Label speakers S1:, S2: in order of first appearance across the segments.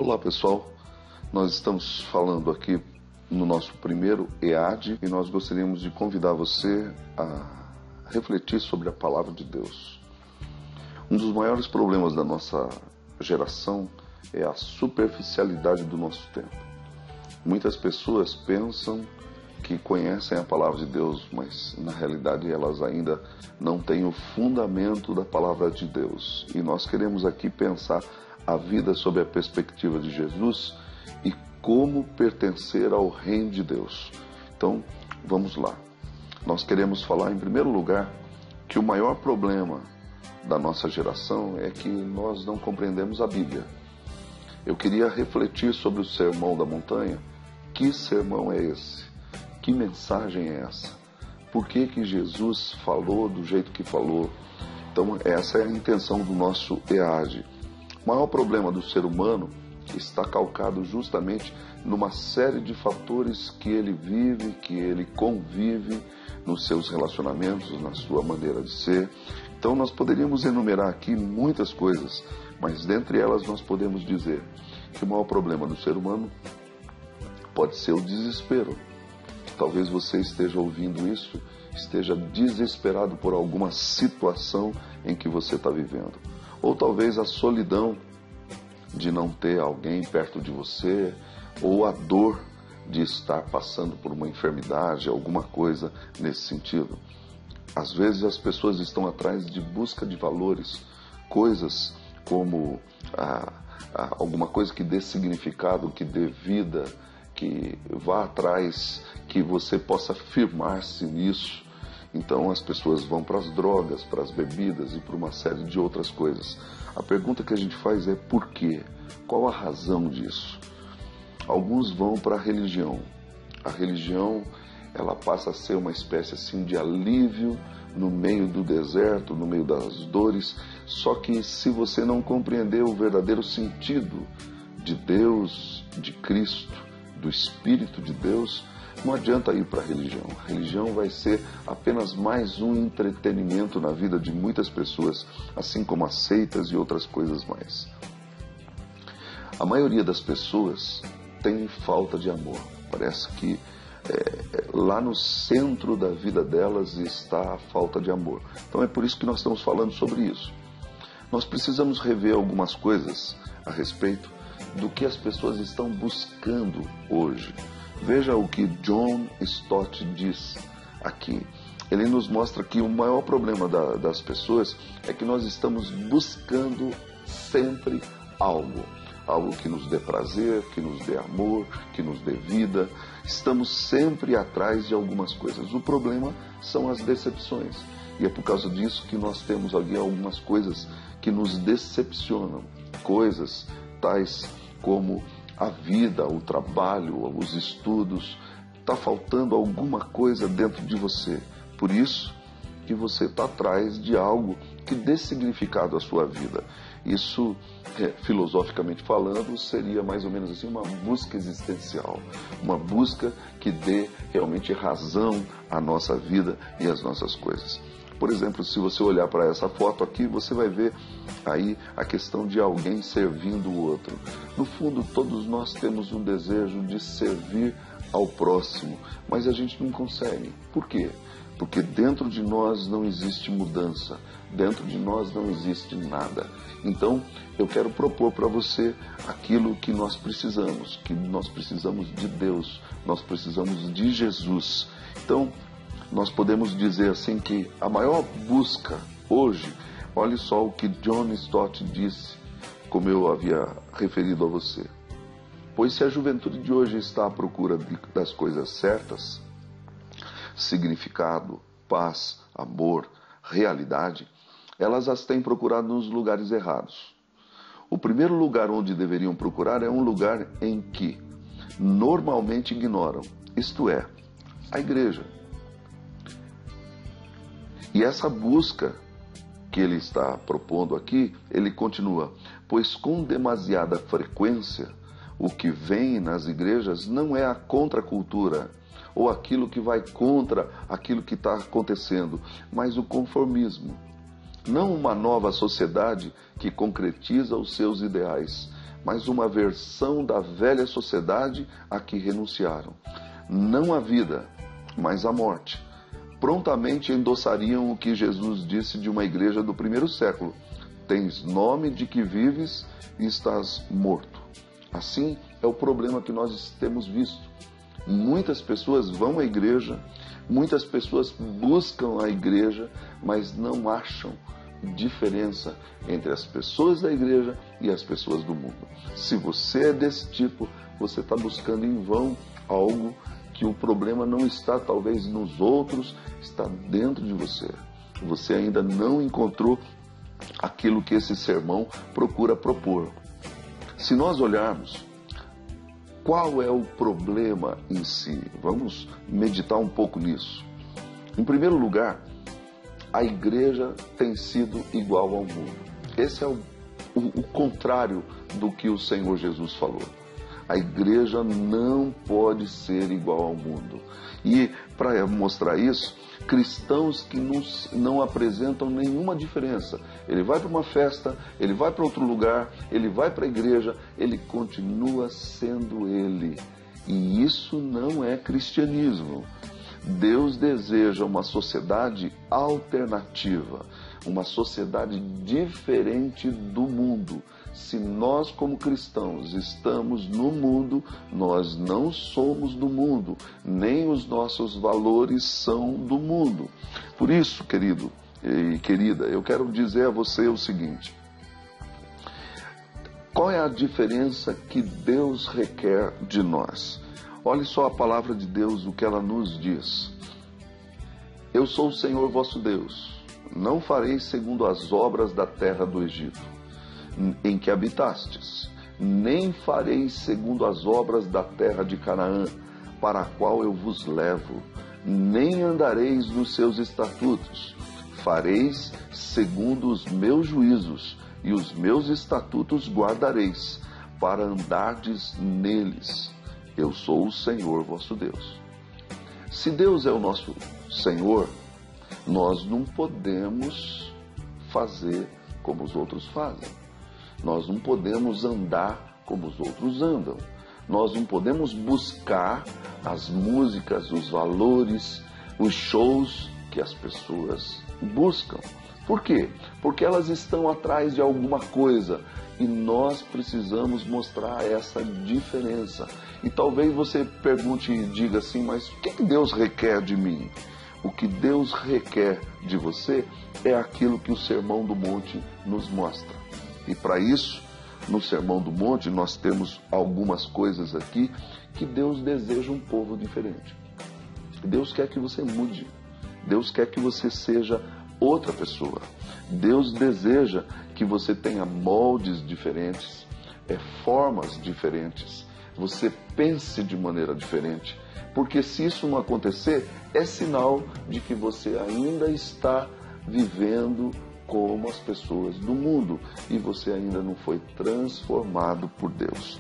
S1: Olá pessoal, nós estamos falando aqui no nosso primeiro EAD e nós gostaríamos de convidar você a refletir sobre a Palavra de Deus. Um dos maiores problemas da nossa geração é a superficialidade do nosso tempo. Muitas pessoas pensam que conhecem a Palavra de Deus, mas na realidade elas ainda não têm o fundamento da Palavra de Deus. E nós queremos aqui pensar a vida sob a perspectiva de Jesus e como pertencer ao reino de Deus. Então, vamos lá. Nós queremos falar, em primeiro lugar, que o maior problema da nossa geração é que nós não compreendemos a Bíblia. Eu queria refletir sobre o Sermão da Montanha. Que sermão é esse? Que mensagem é essa? Por que Jesus falou do jeito que falou? Então, essa é a intenção do nosso EAD. O maior problema do ser humano está calcado justamente numa série de fatores que ele vive, que ele convive nos seus relacionamentos, na sua maneira de ser. Então nós poderíamos enumerar aqui muitas coisas, mas dentre elas nós podemos dizer que o maior problema do ser humano pode ser o desespero. Talvez você esteja ouvindo isso, esteja desesperado por alguma situação em que você está vivendo. Ou talvez a solidão de não ter alguém perto de você, ou a dor de estar passando por uma enfermidade, alguma coisa nesse sentido. Às vezes as pessoas estão atrás de busca de valores, coisas como alguma coisa que dê significado, que dê vida, que vá atrás, que você possa firmar-se nisso. Então as pessoas vão para as drogas, para as bebidas e para uma série de outras coisas. A pergunta que a gente faz é por quê? Qual a razão disso? Alguns vão para a religião. A religião, ela passa a ser uma espécie assim de alívio no meio do deserto, no meio das dores. Só que se você não compreender o verdadeiro sentido de Deus, de Cristo, do Espírito de Deus, não adianta ir para a religião. A religião vai ser apenas mais um entretenimento na vida de muitas pessoas, assim como as seitas e outras coisas mais. A maioria das pessoas tem falta de amor. Parece que lá no centro da vida delas está a falta de amor. Então é por isso que nós estamos falando sobre isso. Nós precisamos rever algumas coisas a respeito do que as pessoas estão buscando hoje. Veja o que John Stott diz aqui. Ele nos mostra que o maior problema das pessoas é que nós estamos buscando sempre algo. Algo que nos dê prazer, que nos dê amor, que nos dê vida. Estamos sempre atrás de algumas coisas. O problema são as decepções. E é por causa disso que nós temos ali algumas coisas que nos decepcionam. Coisas tais como a vida, o trabalho, os estudos. Está faltando alguma coisa dentro de você. Por isso que você está atrás de algo que dê significado à sua vida. Isso, filosoficamente falando, seria mais ou menos assim uma busca existencial. Uma busca que dê realmente razão à nossa vida e às nossas coisas. Por exemplo, se você olhar para essa foto aqui, você vai ver aí a questão de alguém servindo o outro. No fundo, todos nós temos um desejo de servir ao próximo, mas a gente não consegue. Por quê? Porque dentro de nós não existe mudança, dentro de nós não existe nada. Então, eu quero propor para você aquilo que nós precisamos de Deus, nós precisamos de Jesus. Então, nós podemos dizer assim que a maior busca hoje, olhe só o que John Stott disse, como eu havia referido a você. Pois se a juventude de hoje está à procura das coisas certas, significado, paz, amor, realidade, elas as têm procurado nos lugares errados. O primeiro lugar onde deveriam procurar é um lugar em que normalmente ignoram, isto é, a igreja. E essa busca que ele está propondo aqui, ele continua, pois com demasiada frequência, o que vem nas igrejas não é a contracultura, ou aquilo que vai contra aquilo que está acontecendo, mas o conformismo. Não uma nova sociedade que concretiza os seus ideais, mas uma versão da velha sociedade a que renunciaram. Não a vida, mas a morte. Prontamente endossariam o que Jesus disse de uma igreja do primeiro século: tens nome de que vives e estás morto. Assim é o problema que nós temos visto. Muitas pessoas vão à igreja, muitas pessoas buscam a igreja, mas não acham diferença entre as pessoas da igreja e as pessoas do mundo. Se você é desse tipo, você está buscando em vão algo que o problema não está talvez nos outros, está dentro de você. Você ainda não encontrou aquilo que esse sermão procura propor. Se nós olharmos, qual é o problema em si? Vamos meditar um pouco nisso. Em primeiro lugar, a igreja tem sido igual ao mundo. Esse é o contrário do que o Senhor Jesus falou. A igreja não pode ser igual ao mundo. E para mostrar isso, cristãos que não apresentam nenhuma diferença. Ele vai para uma festa, ele vai para outro lugar, ele vai para a igreja, ele continua sendo ele. E isso não é cristianismo. Deus deseja uma sociedade alternativa, uma sociedade diferente do mundo. Se nós, como cristãos, estamos no mundo, nós não somos do mundo, nem os nossos valores são do mundo. Por isso, querido e querida, eu quero dizer a você o seguinte: qual é a diferença que Deus requer de nós? Olhe só a palavra de Deus, o que ela nos diz. Eu sou o Senhor vosso Deus, não farei segundo as obras da terra do Egito, em que habitastes, nem fareis segundo as obras da terra de Canaã, para a qual eu vos levo, nem andareis nos seus estatutos, fareis segundo os meus juízos, e os meus estatutos guardareis, para andardes neles. Eu sou o Senhor vosso Deus. Se Deus é o nosso Senhor, nós não podemos fazer como os outros fazem. Nós não podemos andar como os outros andam. Nós não podemos buscar as músicas, os valores, os shows que as pessoas buscam. Por quê? Porque elas estão atrás de alguma coisa e nós precisamos mostrar essa diferença. E talvez você pergunte e diga assim, mas o que Deus requer de mim? O que Deus requer de você é aquilo que o Sermão do Monte nos mostra. E para isso, no Sermão do Monte, nós temos algumas coisas aqui que Deus deseja um povo diferente. Deus quer que você mude. Deus quer que você seja outra pessoa. Deus deseja que você tenha moldes diferentes, formas diferentes. Você pense de maneira diferente. Porque se isso não acontecer, é sinal de que você ainda está vivendo como as pessoas do mundo e você ainda não foi transformado por Deus.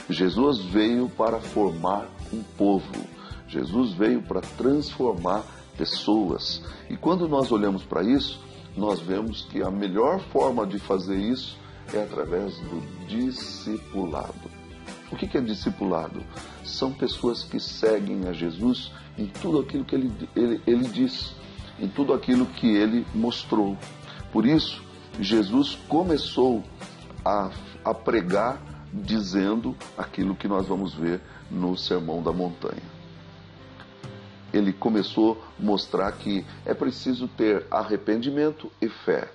S1: Jesus veio para formar um povo. Jesus veio para transformar pessoas. E quando nós olhamos para isso, nós vemos que a melhor forma de fazer isso é através do discipulado. O que é discipulado? São pessoas que seguem a Jesus em tudo aquilo que ele diz, em tudo aquilo que ele mostrou. Por isso, Jesus começou a pregar dizendo aquilo que nós vamos ver no Sermão da Montanha. Ele começou a mostrar que é preciso ter arrependimento e fé.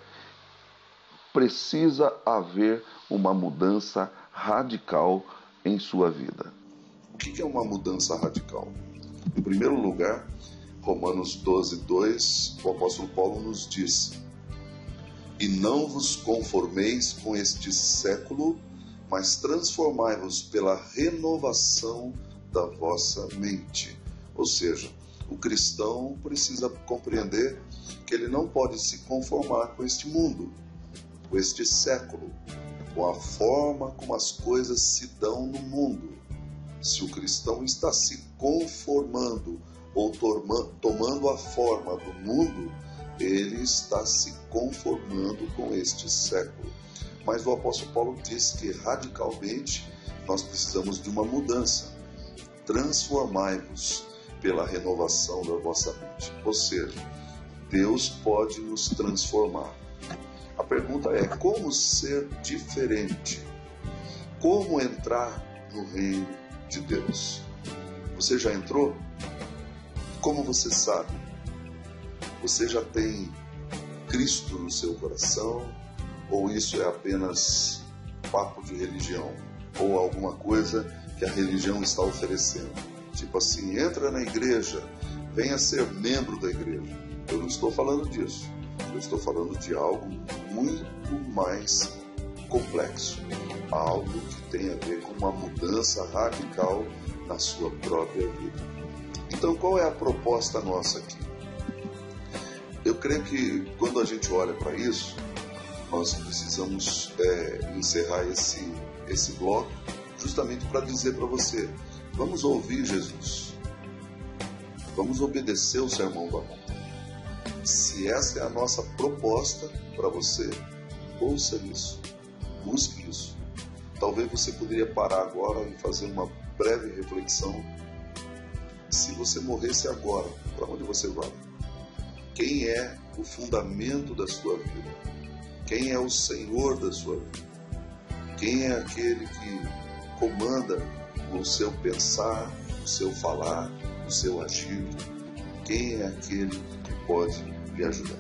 S1: Precisa haver uma mudança radical em sua vida. O que é uma mudança radical? Em primeiro lugar, Romanos 12:2, o apóstolo Paulo nos diz: e não vos conformeis com este século, mas transformai-vos pela renovação da vossa mente. Ou seja, o cristão precisa compreender que ele não pode se conformar com este mundo, com este século, com a forma como as coisas se dão no mundo. Se o cristão está se conformando ou tomando a forma do mundo, ele está se conformando com este século. Mas o apóstolo Paulo diz que radicalmente nós precisamos de uma mudança. Transformai-vos pela renovação da vossa mente. Ou seja, Deus pode nos transformar. A pergunta é: como ser diferente? Como entrar no reino de Deus? Você já entrou? Como você sabe? Você já tem Cristo no seu coração? Ou isso é apenas papo de religião? Ou alguma coisa que a religião está oferecendo? Tipo assim, entra na igreja, venha ser membro da igreja. Eu não estou falando disso. Eu estou falando de algo muito mais complexo. Algo que tem a ver com uma mudança radical na sua própria vida. Então, qual é a proposta nossa aqui? Eu creio que quando a gente olha para isso, nós precisamos encerrar esse bloco justamente para dizer para você: vamos ouvir Jesus, vamos obedecer o Sermão da Montanha. Se essa é a nossa proposta para você, ouça isso, busque isso. Talvez você poderia parar agora e fazer uma breve reflexão. Se você morresse agora, para onde você vai? Quem é o fundamento da sua vida? Quem é o Senhor da sua vida? Quem é aquele que comanda o seu pensar, o seu falar, o seu agir? Quem é aquele que pode lhe ajudar?